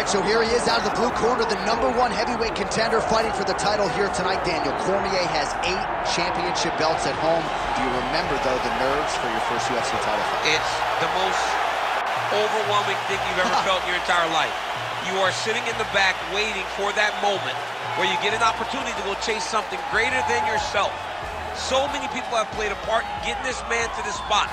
right, so here he is out of the blue corner, the #1 heavyweight contender fighting for the title here tonight. Daniel Cormier has 8 championship belts at home. Do you remember, though, the nerves for your first UFC title fight? It's the most overwhelming thing you've ever felt in your entire life. You are sitting in the back waiting for that moment where you get an opportunity to go chase something greater than yourself. So many people have played a part in getting this man to this spot.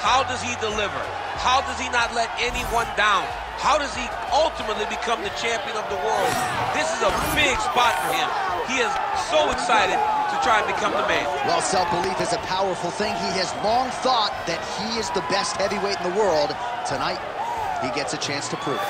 How does he deliver? How does he not let anyone down? How does he ultimately become the champion of the world? This is a big spot for him. He is so excited to try and become the man. Well, self-belief is a powerful thing. He has long thought that he is the best heavyweight in the world. Tonight, he gets a chance to prove it.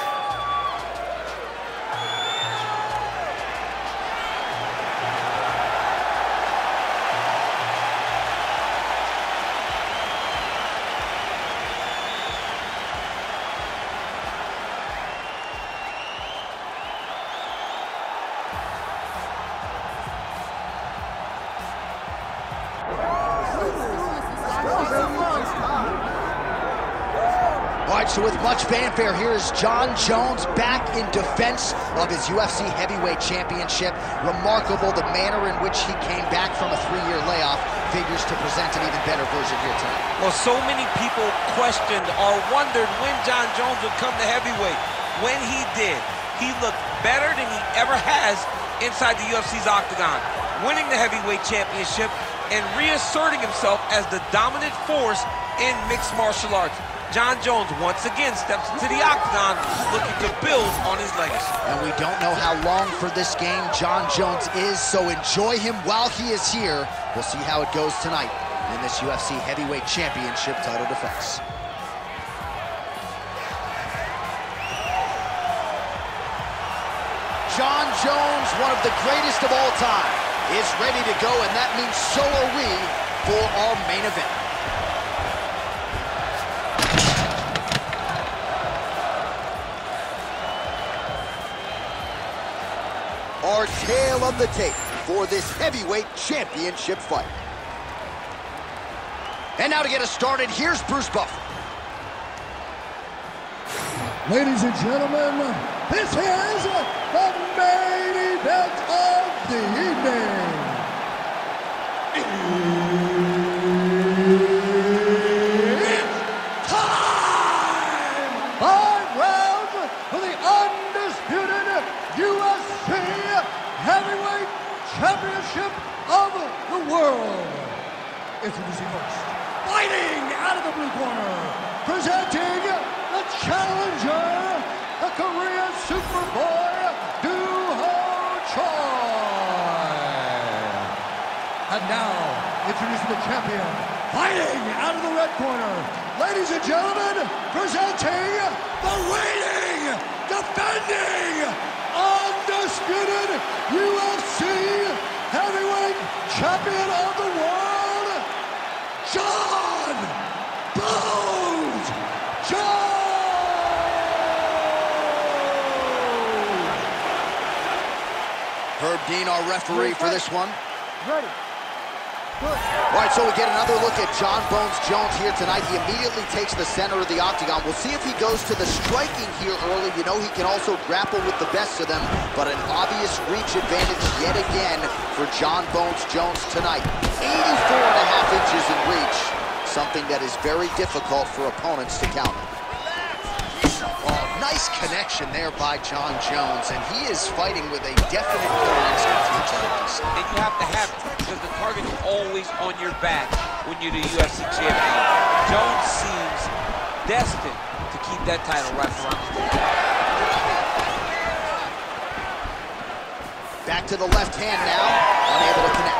So with much fanfare, here's Jon Jones back in defense of his UFC heavyweight championship. Remarkable the manner in which he came back from a 3-year layoff figures to present an even better version here tonight. Well, so many people questioned or wondered when Jon Jones would come to heavyweight. When he did, he looked better than he ever has inside the UFC's octagon, winning the heavyweight championship and reasserting himself as the dominant force in mixed martial arts. Jon Jones once again steps into the octagon looking to build on his legacy. And we don't know how long for this game Jon Jones is, so enjoy him while he is here. We'll see how it goes tonight in this UFC heavyweight championship title defense. Jon Jones, one of the greatest of all time, is ready to go, and that means so are we for our main event. Our tale of the tape for this heavyweight championship fight. And now to get us started, here's Bruce Buffer. Ladies and gentlemen, this is the main event of the evening. It's time! 5 rounds for the undisputed UFC Heavyweight Championship of the world. Introducing first, fighting out of the blue corner, presenting the challenger, the Korean Superboy, Choi. And now, introducing the champion, fighting out of the red corner, ladies and gentlemen, presenting the reigning, defending, undisputed UFC heavyweight champion of the world, Jon Bones Jones! Herb Dean, our referee for this one. Ready. Good. All right, so we get another look at Jon Bones Jones here tonight. He immediately takes the center of the octagon. We'll see if he goes to the striking here early. You know he can also grapple with the best of them, but an obvious reach advantage yet again for Jon Bones Jones tonight. 84.5 inches in reach, something that is very difficult for opponents to counter. Oh, nice connection there by Jon Jones, and he is fighting with a definite killer instinct here tonight. And you have to have it, because the target is always on your back when you're the UFC champion. Jones seems destined to keep that title right around his neck. Back to the left hand now, unable to connect.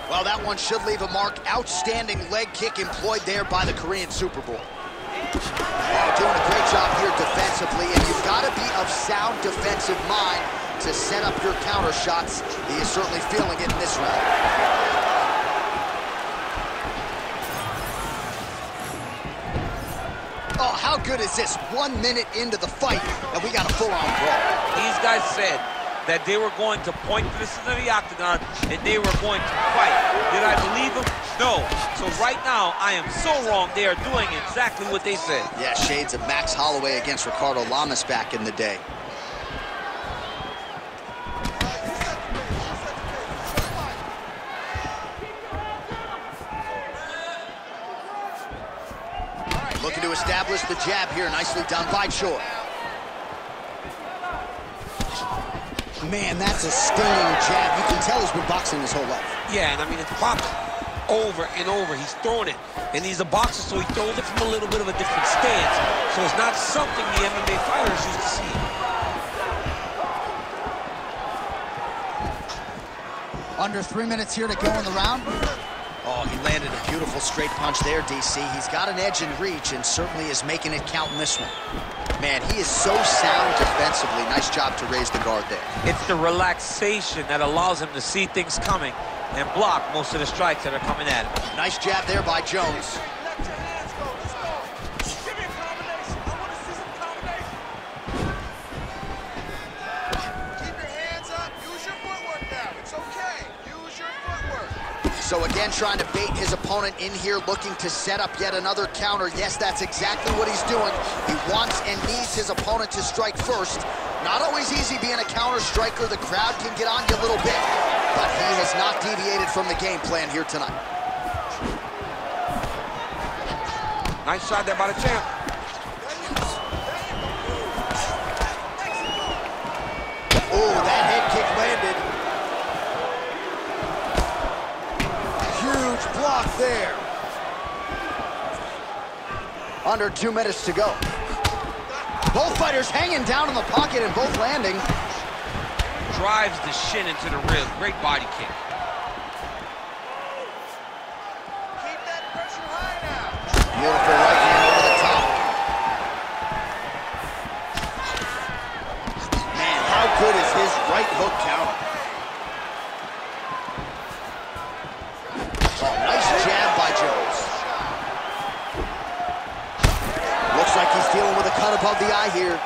Well, that one should leave a mark. Outstanding leg kick employed there by the Korean Superboy. Oh, doing a great job here defensively, and you've got to be of sound defensive mind to set up your counter shots. He is certainly feeling it in this round. Oh, how good is this? 1 minute into the fight, and we got a full-on brawl. These guys said that they were going to point to the center of the octagon and they were going to fight. Did I believe them? No. So right now, I am so wrong. They are doing exactly what they said. Yeah, shades of Max Holloway against Ricardo Lamas back in the day. Looking to establish the jab here. Nicely done by Choi. Man, that's a stinging jab. You can tell he's been boxing his whole life. Yeah, and I mean, it's popping over and over. He's throwing it. And he's a boxer, so he throws it from a little bit of a different stance. So it's not something the MMA fighters used to see. Under 3 minutes here to go in the round. Oh, he landed a beautiful straight punch there, DC. He's got an edge in reach and certainly is making it count in this one. Man, he is so sound defensively. Nice job to raise the guard there. It's the relaxation that allows him to see things coming and block most of the strikes that are coming at him. Nice jab there by Jones. So again, trying to bait his opponent in here, looking to set up yet another counter. Yes, that's exactly what he's doing. He wants and needs his opponent to strike first. Not always easy being a counter striker. The crowd can get on you a little bit, but he has not deviated from the game plan here tonight. Nice shot there by the champ. Oh, that head kick landed. Huge block there. Under 2 minutes to go. Both fighters hanging down in the pocket and both landing. Drives the shin into the rib. Great body kick. Keep that pressure high now. Beautiful right hand over the top. Man, how good is his right hook counter? Oh, nice jab by Jones. Looks like he's dealing with a cut above the eye here.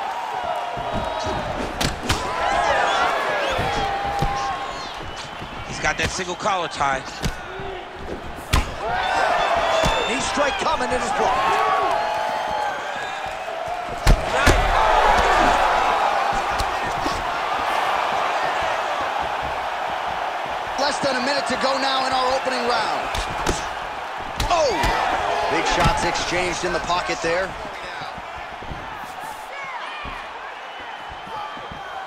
He's got that single collar tie. Knee strike coming and is blocked. Less than a minute to go now in our opening round. Oh! Big shots exchanged in the pocket there.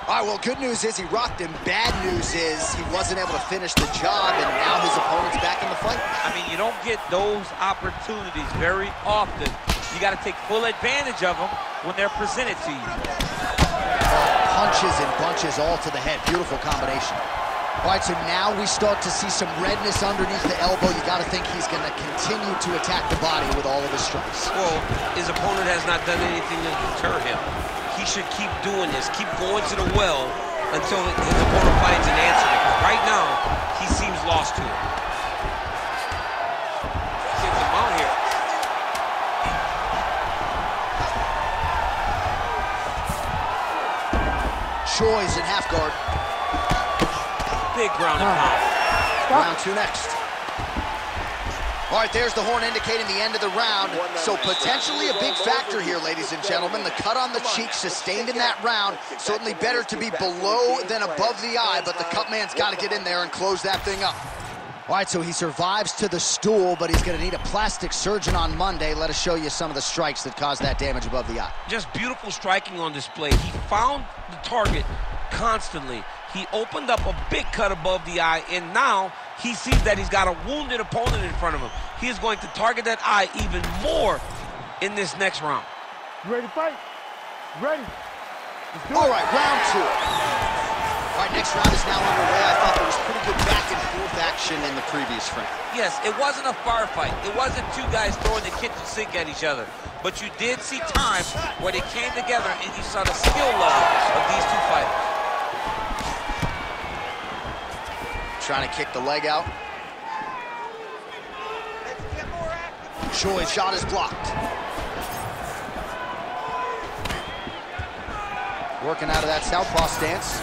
All right, well, good news is he rocked him. Bad news is he wasn't able to finish the job, and now his opponent's back in the fight. I mean, you don't get those opportunities very often. You got to take full advantage of them when they're presented to you. Punches and bunches all to the head. Beautiful combination. All right, so now we start to see some redness underneath the elbow. You got to think he's going to continue to attack the body with all of his strikes. Well, his opponent has not done anything to deter him. He should keep doing this, keep going to the well until his opponent finds an answer. Right now, he seems lost to it. Gets him out here. Choi's in half guard. Big ground and pound. Round two next. All right, there's the horn indicating the end of the round. So potentially a big factor here, ladies and gentlemen. The cut on the cheek sustained in that round. Certainly better to be below than above the eye, but the cut man's got to get in there and close that thing up. All right, so he survives to the stool, but he's going to need a plastic surgeon on Monday. Let us show you some of the strikes that caused that damage above the eye. Just beautiful striking on display. He found the target constantly. He opened up a big cut above the eye, and now he sees that he's got a wounded opponent in front of him. He is going to target that eye even more in this next round. You ready to fight? Ready? All right, round two. All right, next round is now underway. I thought there was pretty good back and forth action in the previous frame. Yes, it wasn't a firefight. It wasn't two guys throwing the kitchen sink at each other. But you did see times where they came together and you saw the skill level of these two fighters. Trying to kick the leg out. Choi's shot is blocked. Working out of that southpaw stance.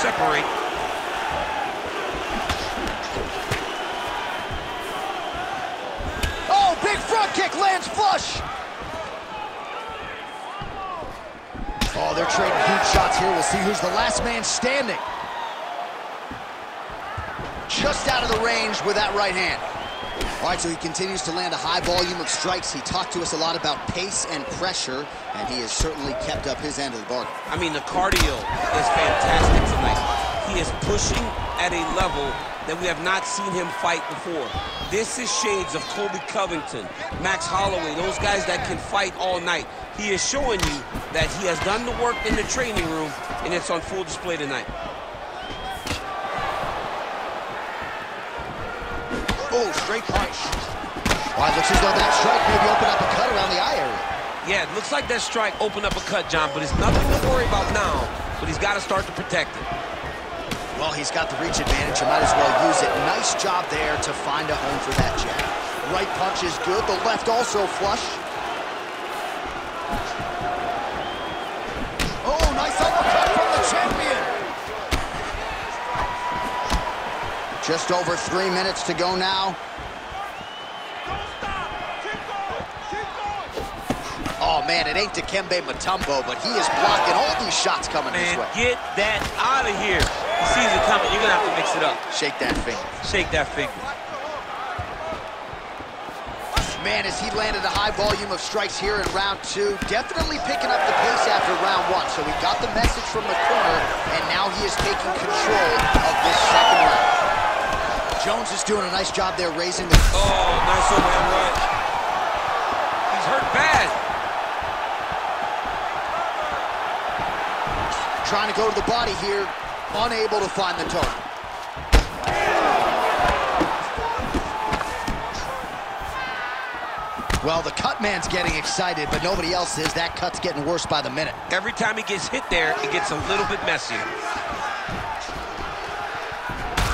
separate. Oh, big front kick lands flush. Oh, they're trading huge shots here. We'll see who's the last man standing. Just out of the range with that right hand. All right, so he continues to land a high volume of strikes. He talked to us a lot about pace and pressure, and he has certainly kept up his end of the bargain. I mean, the cardio is fantastic tonight. He is pushing at a level that we have not seen him fight before. This is shades of Colby Covington, Max Holloway, those guys that can fight all night. He is showing you that he has done the work in the training room, and it's on full display tonight. Oh, straight punch. Well, it looks as though that strike maybe opened up a cut around the eye area. Yeah, it looks like that strike opened up a cut, John, but it's nothing to worry about now, but he's got to start to protect it. Well, he's got the reach advantage. You might as well use it. Nice job there to find a home for that jab. Right punch is good. The left also flush. Oh, nice uppercut from the champion. Just over 3 minutes to go now. Oh, man, it ain't Dikembe Mutombo, but he is blocking all these shots coming his way. Get that out of here. He sees it coming. You're going to have to mix it up. Shake that finger. Shake that finger. Man, as he landed a high volume of strikes here in round 2, definitely picking up the pace after round 1. So he got the message from the corner, and now he is taking control of this second round. Jones is doing a nice job there raising the... Oh, nice overhand right. He's hurt bad. Trying to go to the body here, unable to find the target. Well, the cut man's getting excited, but nobody else is. That cut's getting worse by the minute. Every time he gets hit there, it gets a little bit messier.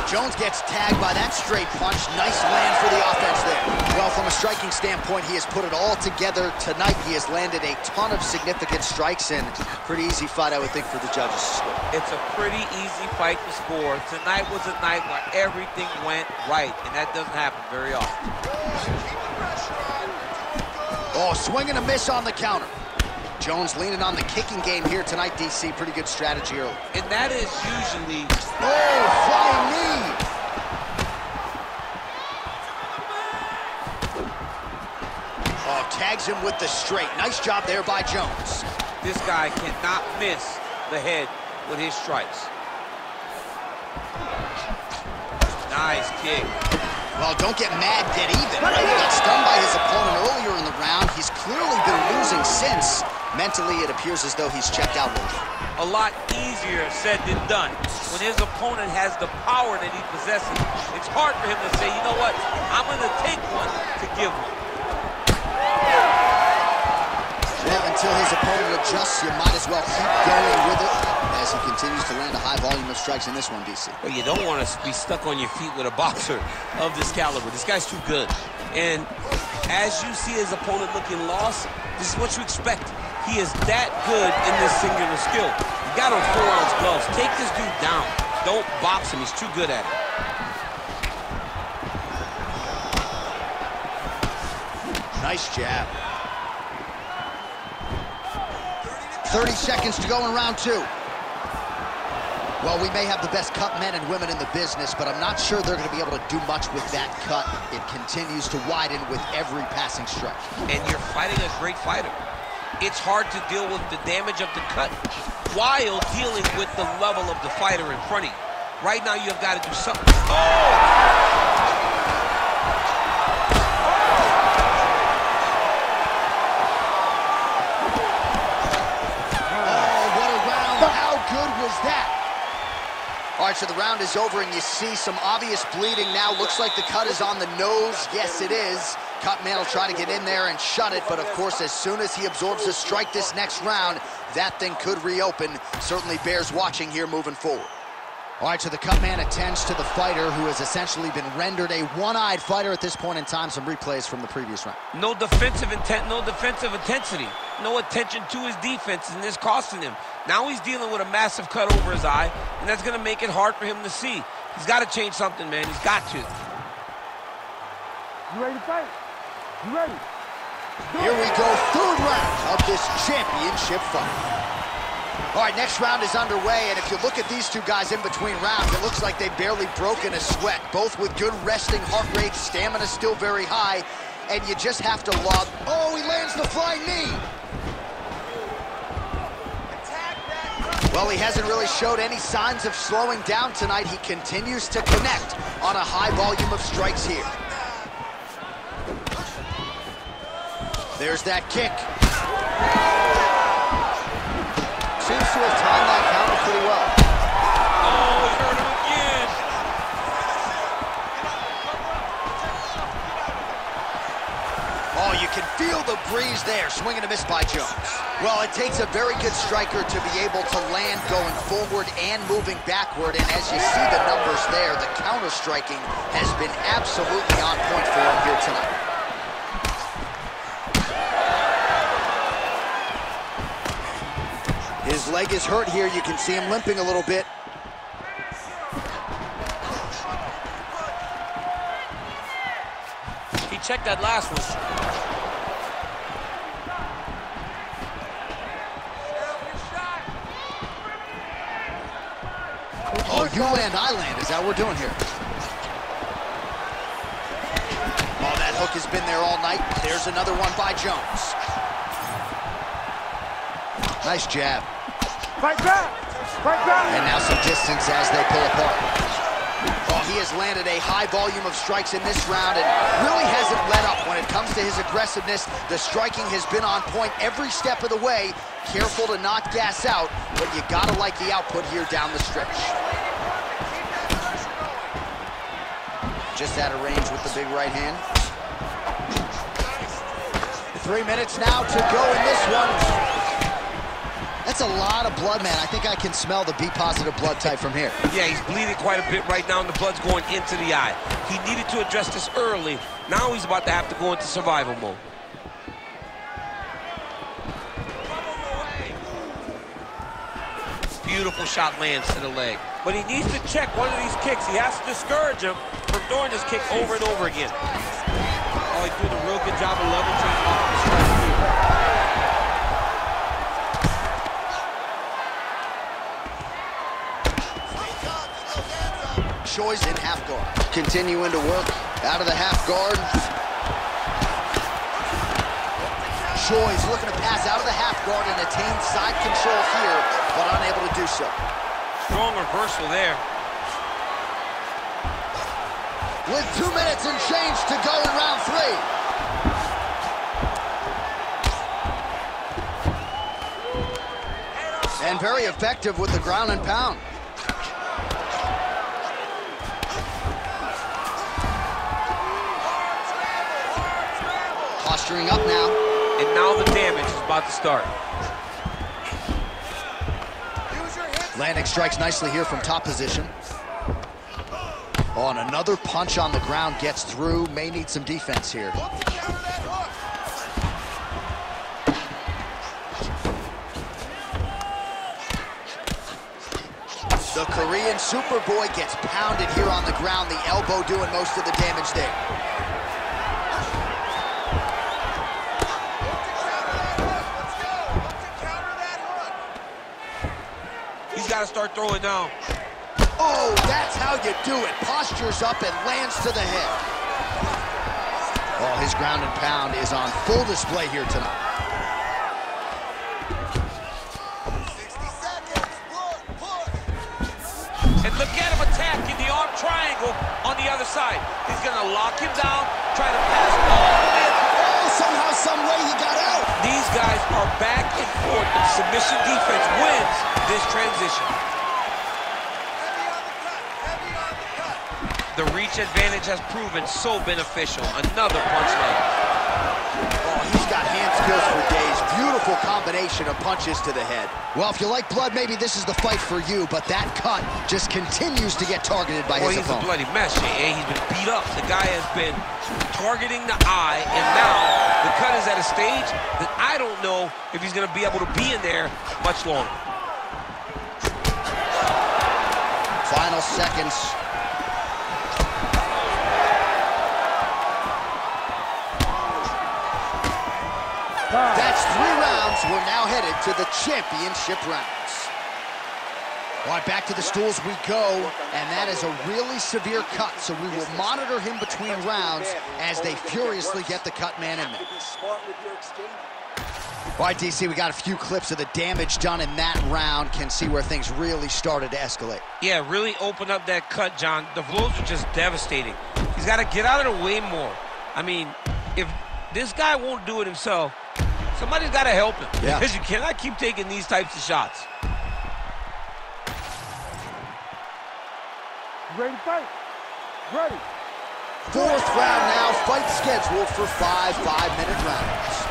Jones gets tagged by that straight punch. Nice land for the offense there. Well, from a striking standpoint, he has put it all together tonight. He has landed a ton of significant strikes, and pretty easy fight, I would think, for the judges to score. It's a pretty easy fight to score. Tonight was a night where everything went right, and that doesn't happen very often. Oh, swing and a miss on the counter. Jones leaning on the kicking game here tonight, DC. Pretty good strategy early. And that is usually... Oh, flying knee. Oh, tags him with the straight. Nice job there by Jones. This guy cannot miss the head with his strikes. Nice kick. Well, don't get mad, get even, right? He got stunned by his opponent earlier in the round. He's clearly been losing since. Mentally, it appears as though he's checked out a little. A lot easier said than done. When his opponent has the power that he possesses, it's hard for him to say, you know what, I'm going to take one to give one. Well, until his opponent adjusts, you might as well keep going with it as he continues to land a high volume of strikes in this one, DC. Well, you don't want to be stuck on your feet with a boxer of this caliber. This guy's too good. And as you see his opponent looking lost, this is what you expect. He is that good in this singular skill. You got on 4-ounce gloves. Take this dude down. Don't box him. He's too good at it. Nice jab. 30 seconds to go in round 2. Well, we may have the best cut men and women in the business, but I'm not sure they're going to be able to do much with that cut. It continues to widen with every passing strike. And you're fighting a great fighter. It's hard to deal with the damage of the cut while dealing with the level of the fighter in front of you. Right now, you have got to do something. All right, so the round is over, and you see some obvious bleeding now. Looks like the cut is on the nose. Yes, it is. Cut man will try to get in there and shut it, but of course, as soon as he absorbs a strike this next round, that thing could reopen. Certainly bears watching here moving forward. All right, so the cut man attends to the fighter who has essentially been rendered a one-eyed fighter at this point in time. Some replays from the previous round. No defensive intent, no defensive intensity. no attention to his defense, and this costing him. Now he's dealing with a massive cut over his eye, and that's going to make it hard for him to see. He's got to change something, man. He's got to. You ready to fight? You ready? Here we go, third round of this championship fight. All right, next round is underway, and if you look at these two guys in between rounds, it looks like they've barely broken a sweat, both with good resting heart rate, stamina still very high, and you just have to log. Oh, he lands the flying knee. Well, he hasn't really showed any signs of slowing down tonight. He continues to connect on a high volume of strikes here. There's that kick. Seems to have timed that counter pretty well. Oh, he hurt him again. Oh, you can feel the breeze there. Swing and a miss by Jones. Well, it takes a very good striker to be able to land going forward and moving backward. And as you see the numbers there, the counter striking has been absolutely on point for him here tonight. His leg is hurt here. You can see him limping a little bit. He checked that last one. Oh, you land, I land. Is that what we're doing here? Oh, that hook has been there all night. There's another one by Jones. Nice jab. Fight back! Fight back! And now some distance as they pull apart. Oh, he has landed a high volume of strikes in this round and really hasn't let up when it comes to his aggressiveness. The striking has been on point every step of the way. Careful to not gas out, but you gotta like the output here down the stretch. Just out of range with the big right hand. 3 minutes now to go in this one. That's a lot of blood, man. I think I can smell the B-positive blood type from here. Yeah, he's bleeding quite a bit right now, and the blood's going into the eye. He needed to address this early. Now he's about to have to go into survival mode. Beautiful shot lands to the leg. But he needs to check one of these kicks. He has to discourage him from throwing this kick over and over again. Oh, he did a real good job of leveraging off the strike here. Choi's in half guard. Continuing to work out of the half guard. Choi's looking to pass out of the half guard and attain side control here, but unable to do so. Strong reversal there. With 2 minutes and change to go in round 3. And very effective with the ground and pound. Posturing up now. And now the damage is about to start. Landing strikes nicely here from top position. Oh, and another punch on the ground gets through. May need some defense here. The Korean Superboy gets pounded here on the ground. The elbow doing most of the damage there. Got to start throwing now. Oh, that's how you do it. Postures up and lands to the head. Oh, his ground and pound is on full display here tonight. 60 seconds. Push. And look at him attacking the arm triangle on the other side. He's going to lock him down, try to pass all in. Oh, somehow, some way he got out. These guys are back and forth. The submission defense wins this transition. The reach advantage has proven so beneficial. Another punch land. Oh, he's got hand skills for days. Beautiful combination of punches to the head. Well, if you like blood, maybe this is the fight for you, but that cut just continues to get targeted by his opponent. He's a bloody mess, and he's been beat up. The guy has been targeting the eye, and now the cut is at a stage that I don't know if he's going to be able to be in there much longer. Final seconds. That's 3 rounds. We're now headed to the championship rounds. All right, back to the stools we go, and that is a really severe cut, so we will monitor him between rounds as they furiously get the cut man in there. All right, DC, we got a few clips of the damage done in that round. Can see where things really started to escalate. Yeah, really open up that cut, John. The blows are just devastating. He's got to get out of the way more. I mean, if this guy won't do it himself, somebody's got to help him. Yeah. Because you cannot keep taking these types of shots. Ready to fight? Ready. 4th round now. Fight scheduled for 5 5-minute rounds.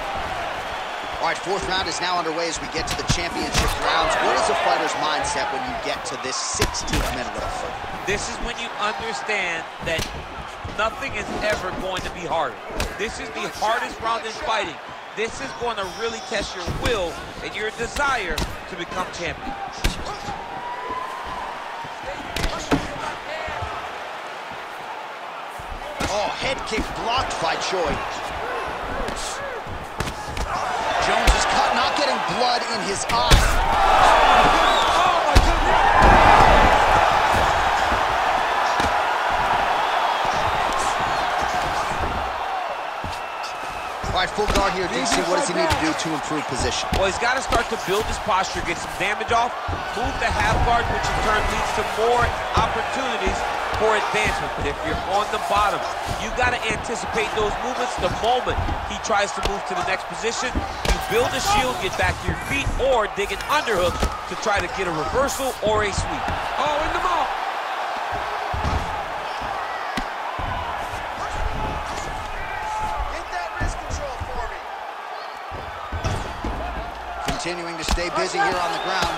All right, 4th round is now underway as we get to the championship rounds. What is a fighter's mindset when you get to this 16th minute of the fight? This is when you understand that nothing is ever going to be harder. This is the hardest round in fighting. This is going to really test your will and your desire to become champion. Oh, head kick blocked by Choi. Jones is cut, not getting blood in his eye. Oh, my goodness. All right, full guard here, DC. What does he need to do to improve position? Well, he's got to start to build his posture, get some damage off, move the half guard, which in turn leads to more opportunities for advancement. But if you're on the bottom, you got to anticipate those movements the moment he tries to move to the next position. You build a shield, get back to your feet, or dig an underhook to try to get a reversal or a sweep. Oh, in the mouth. Continuing to stay busy here on the ground.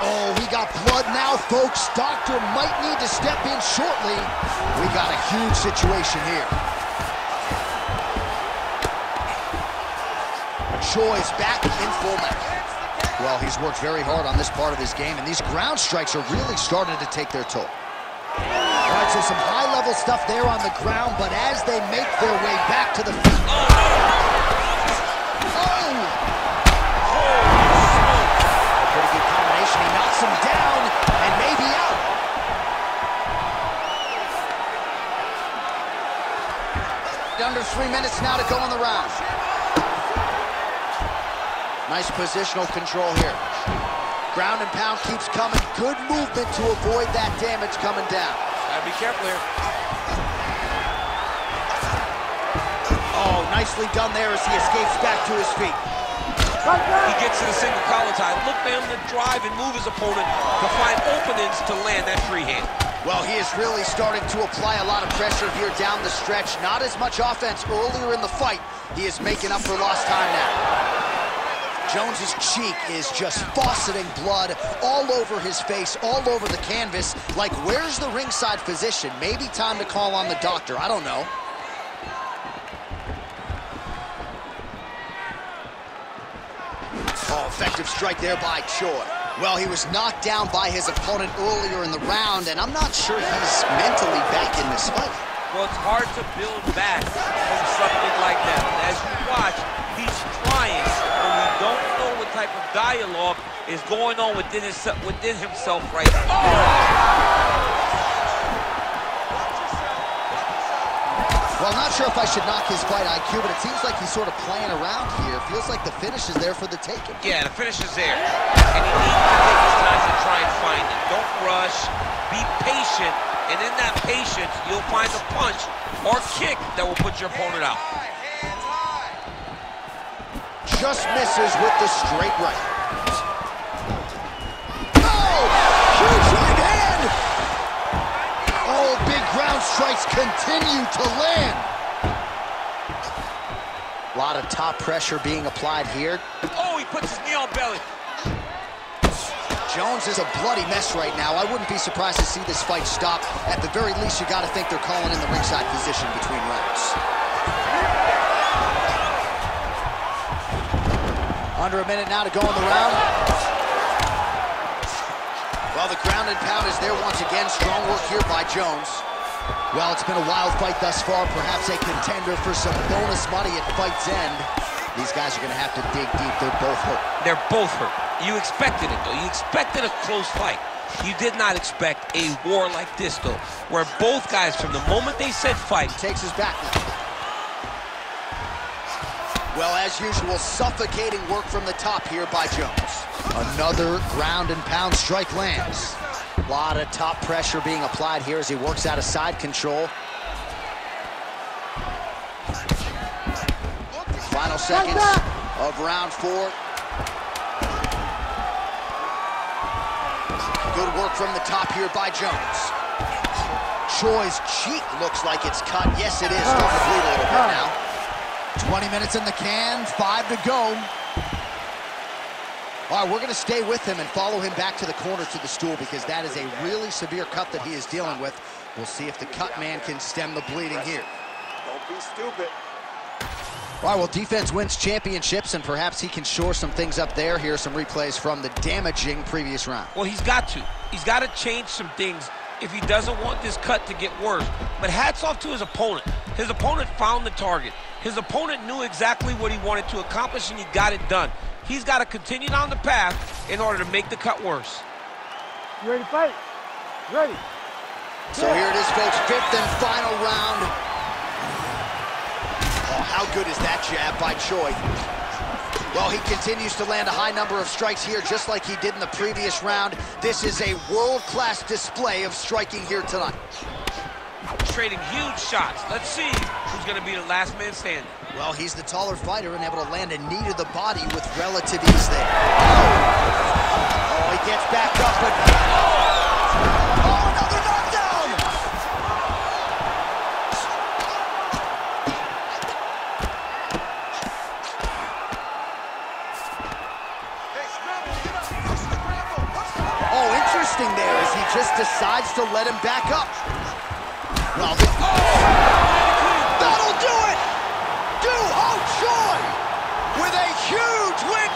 Oh, he got blood now, folks. Doctor might need to step in shortly. We got a huge situation here. Choi's back in full mount. Well, he's worked very hard on this part of his game, and these ground strikes are really starting to take their toll. All right, so some high-level stuff there on the ground, but as they make their way back to the feet. He knocks him down and maybe out. Under 3 minutes now to go in the round. Nice positional control here. Ground and pound keeps coming. Good movement to avoid that damage coming down. Gotta be careful here. Oh, nicely done there as he escapes back to his feet. He gets to the single collar tie. Look for him to drive and move his opponent to find openings to land that free hand. Well, he is really starting to apply a lot of pressure here down the stretch. Not as much offense earlier in the fight. He is making up for lost time now. Jones's cheek is just fauceting blood all over his face, all over the canvas. Like, where's the ringside physician? Maybe time to call on the doctor. I don't know. Oh, effective strike there by Choi. Well, he was knocked down by his opponent earlier in the round, and I'm not sure he's mentally back in this fight. Well, it's hard to build back from something like that. As you watch, he's trying, but we don't know what type of dialogue is going on within himself right now. Oh! Well, I'm not sure if I should knock his fight IQ, but it seems like he's sort of playing around here. Feels like the finish is there for the taking. Yeah, the finish is there. And he needs to take his time to try and find it. Don't rush. Be patient. And in that patience, you'll find a punch or kick that will put your opponent out. Just misses with the straight right. Oh! Huge right hand! Oh, big ground blows continue to land. A lot of top pressure being applied here. Oh, he puts his knee on belly. Jones is a bloody mess right now. I wouldn't be surprised to see this fight stop. At the very least, you got to think they're calling in the ringside position between rounds. Under a minute now to go in the round. Well, the ground and pound is there once again. Strong work here by Jones. Well, it's been a wild fight thus far. Perhaps a contender for some bonus money at fight's end. These guys are going to have to dig deep. They're both hurt. They're both hurt. You expected it, though. You expected a close fight. You did not expect a war like this, though, where both guys, from the moment they said fight, takes his back now. Well, as usual, suffocating work from the top here by Jones. Another ground and pound strike lands. A lot of top pressure being applied here as he works out of side control. Final seconds of round 4. Good work from the top here by Jones. Choi's cheek looks like it's cut. Yes, it is. Starting to bleed a little bit now. 20 minutes in the can, 5 to go. All right, we're going to stay with him and follow him back to the corner to the stool because that is a really severe cut that he is dealing with. We'll see if the cut man can stem the bleeding here. Don't be stupid. All right, well, defense wins championships, and perhaps he can shore some things up there. Here are some replays from the damaging previous round. well, he's got to. He's got to change some things if he doesn't want this cut to get worse. But hats off to his opponent. His opponent found the target. His opponent knew exactly what he wanted to accomplish, and he got it done. He's got to continue down the path in order to make the cut worse. You ready to fight? Ready. So here it is, folks, 5th and final round. Oh, how good is that jab by Choi? Well, he continues to land a high number of strikes here, just like he did in the previous round. This is a world-class display of striking here tonight. Trading huge shots. Let's see who's going to be the last man standing. Well, he's the taller fighter and able to land a knee to the body with relative ease there. Oh, he gets back up, but... Oh, another knockdown! Oh, interesting there as he just decides to let him back up. Well, that'll do it! Choi with a huge win